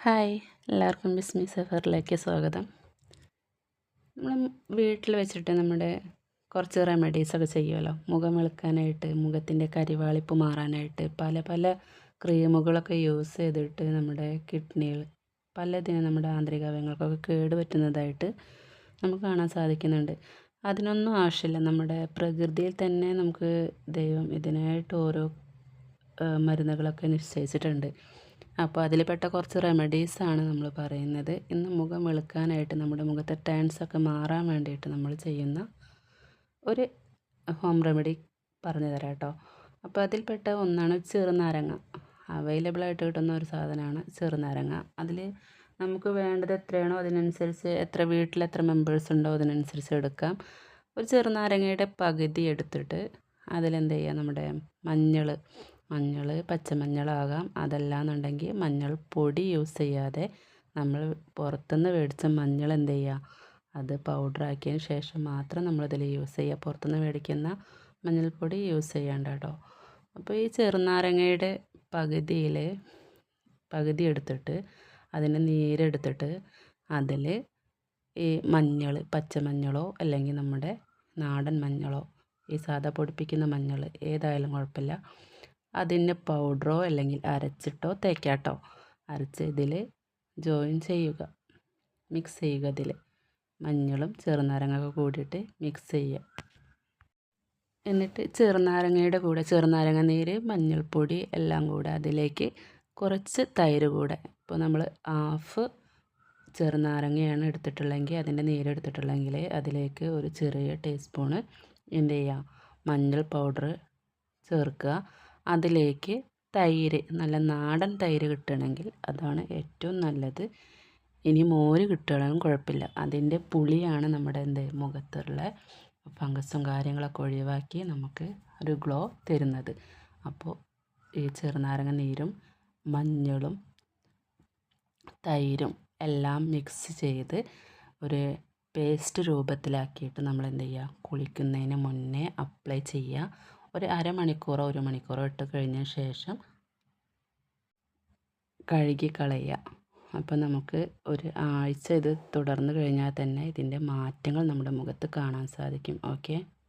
Hi, എല്ലാവർക്കും ബിസ്മി സഫറിലേക്ക് സ്വാഗതം. നമ്മൾ വീട്ടിൽ വെച്ചിട്ട് നമ്മുടെ കുറച്ച് റെമഡീസൊക്കെ ചെയ്യുമല്ലോ. മുഖം വെളുക്കാനായിട്ട്, മുഖത്തിൻ്റെ കരിവാളിപ്പ് മാറാനായിട്ട് പല പല ക്രീമുകളൊക്കെ യൂസ് ചെയ്തിട്ട് നമ്മുടെ കിഡ്നികൾ പലതിനും നമ്മുടെ ആന്തരിക അവയവങ്ങൾക്കൊക്കെ കേടുപറ്റുന്നതായിട്ട് നമുക്ക് കാണാൻ സാധിക്കുന്നുണ്ട്. അതിനൊന്നും ആവശ്യമില്ല. നമ്മുടെ പ്രകൃതിയിൽ തന്നെ നമുക്ക് ദൈവം ഇതിനായിട്ട് ഓരോ മരുന്നുകളൊക്കെ നിശ്ചയിച്ചിട്ടുണ്ട്. അപ്പോൾ അതിൽപ്പെട്ട കുറച്ച് റെമഡീസാണ് നമ്മൾ പറയുന്നത്. ഇന്ന് മുഖം വെളുക്കാനായിട്ട് നമ്മുടെ മുഖത്തെ ടാൻസൊക്കെ മാറാൻ വേണ്ടിയിട്ട് നമ്മൾ ചെയ്യുന്ന ഒരു ഹോം റെമഡി പറഞ്ഞു തരാം കേട്ടോ. അപ്പോൾ അതിൽപ്പെട്ട ഒന്നാണ് ചെറുനാരങ്ങ. അവൈലബിളായിട്ട് കിട്ടുന്ന ഒരു സാധനമാണ് ചെറുനാരങ്ങ. അതിൽ നമുക്ക് വേണ്ടത് എത്രയാണോ അതിനനുസരിച്ച്, വീട്ടിൽ എത്ര മെമ്പേഴ്സ് ഉണ്ടോ അതിനനുസരിച്ച് എടുക്കാം. ഒരു ചെറുനാരങ്ങയുടെ പകുതി എടുത്തിട്ട് അതിലെന്ത് ചെയ്യുക, നമ്മുടെ മഞ്ഞൾ പച്ചമഞ്ഞളാകാം. അതല്ലാന്നുണ്ടെങ്കിൽ മഞ്ഞൾ പൊടി യൂസ് ചെയ്യാതെ നമ്മൾ പുറത്തുനിന്ന് മേടിച്ച മഞ്ഞൾ എന്ത് ചെയ്യുക, അത് പൗഡറാക്കിയതിന് ശേഷം മാത്രം നമ്മളിതിൽ യൂസ് ചെയ്യുക. പുറത്തുനിന്ന് മേടിക്കുന്ന മഞ്ഞൾപ്പൊടി യൂസ് ചെയ്യേണ്ട കേട്ടോ. അപ്പോൾ ഈ ചെറുനാരങ്ങയുടെ പകുതി എടുത്തിട്ട് അതിൻ്റെ നീരെടുത്തിട്ട് അതിൽ ഈ പച്ചമഞ്ഞളോ അല്ലെങ്കിൽ നമ്മുടെ നാടൻ മഞ്ഞളോ, ഈ സാധാ പൊടിപ്പിക്കുന്ന മഞ്ഞൾ ഏതായാലും കുഴപ്പമില്ല, അതിൻ്റെ പൗഡറോ അല്ലെങ്കിൽ അരച്ചിട്ടോ തേക്കാട്ടോ. അരച്ച് ഇതിൽ ജോയിൻ ചെയ്യുക, മിക്സ് ചെയ്യുക. ഇതിൽ മഞ്ഞളും ചെറുനാരങ്ങയൊക്കെ കൂടിയിട്ട് മിക്സ് ചെയ്യുക. എന്നിട്ട് ചെറുനാരങ്ങയുടെ കൂടെ ചെറുനാരങ്ങ നീര്, മഞ്ഞൾപ്പൊടി എല്ലാം കൂടെ അതിലേക്ക് കുറച്ച് തൈര് കൂടെ. ഇപ്പോൾ നമ്മൾ ഹാഫ് ചെറുനാരങ്ങയാണ് എടുത്തിട്ടുള്ളതെങ്കിൽ, അതിൻ്റെ നീരെടുത്തിട്ടുള്ളെങ്കിൽ അതിലേക്ക് ഒരു ചെറിയ ടീസ്പൂണ് എന്ത് ചെയ്യുക, മഞ്ഞൾ പൗഡർ ചേർക്കുക. അതിലേക്ക് തൈര്, നല്ല നാടൻ തൈര് കിട്ടുകയാണെങ്കിൽ അതാണ് ഏറ്റവും നല്ലത്. ഇനി മോര് കിട്ടുകയാണെങ്കിലും കുഴപ്പമില്ല. അതിൻ്റെ പുളിയാണ് നമ്മുടെ മുഖത്തുള്ള ഫംഗസും കാര്യങ്ങളൊക്കെ ഒഴിവാക്കി നമുക്ക് ഒരു ഗ്ലോ തരുന്നത്. അപ്പോൾ ഈ ചെറുനാരങ്ങ നീരും മഞ്ഞളും തൈരും എല്ലാം മിക്സ് ചെയ്ത് ഒരു പേസ്റ്റ് രൂപത്തിലാക്കിയിട്ട് നമ്മൾ എന്ത് ചെയ്യുക, കുളിക്കുന്നതിന് മുന്നേ അപ്ലൈ ചെയ്യുക. ഒരു അരമണിക്കൂറോ 1 മണിക്കൂറോ ഇട്ട് കഴിഞ്ഞ ശേഷം കഴുകി കളയുക. അപ്പോൾ നമുക്ക് ഒരു ആഴ്ച ഇത് തുടർന്ന് കഴിഞ്ഞാൽ തന്നെ ഇതിൻ്റെ മാറ്റങ്ങൾ നമ്മുടെ മുഖത്ത് കാണാൻ സാധിക്കും. ഓക്കെ.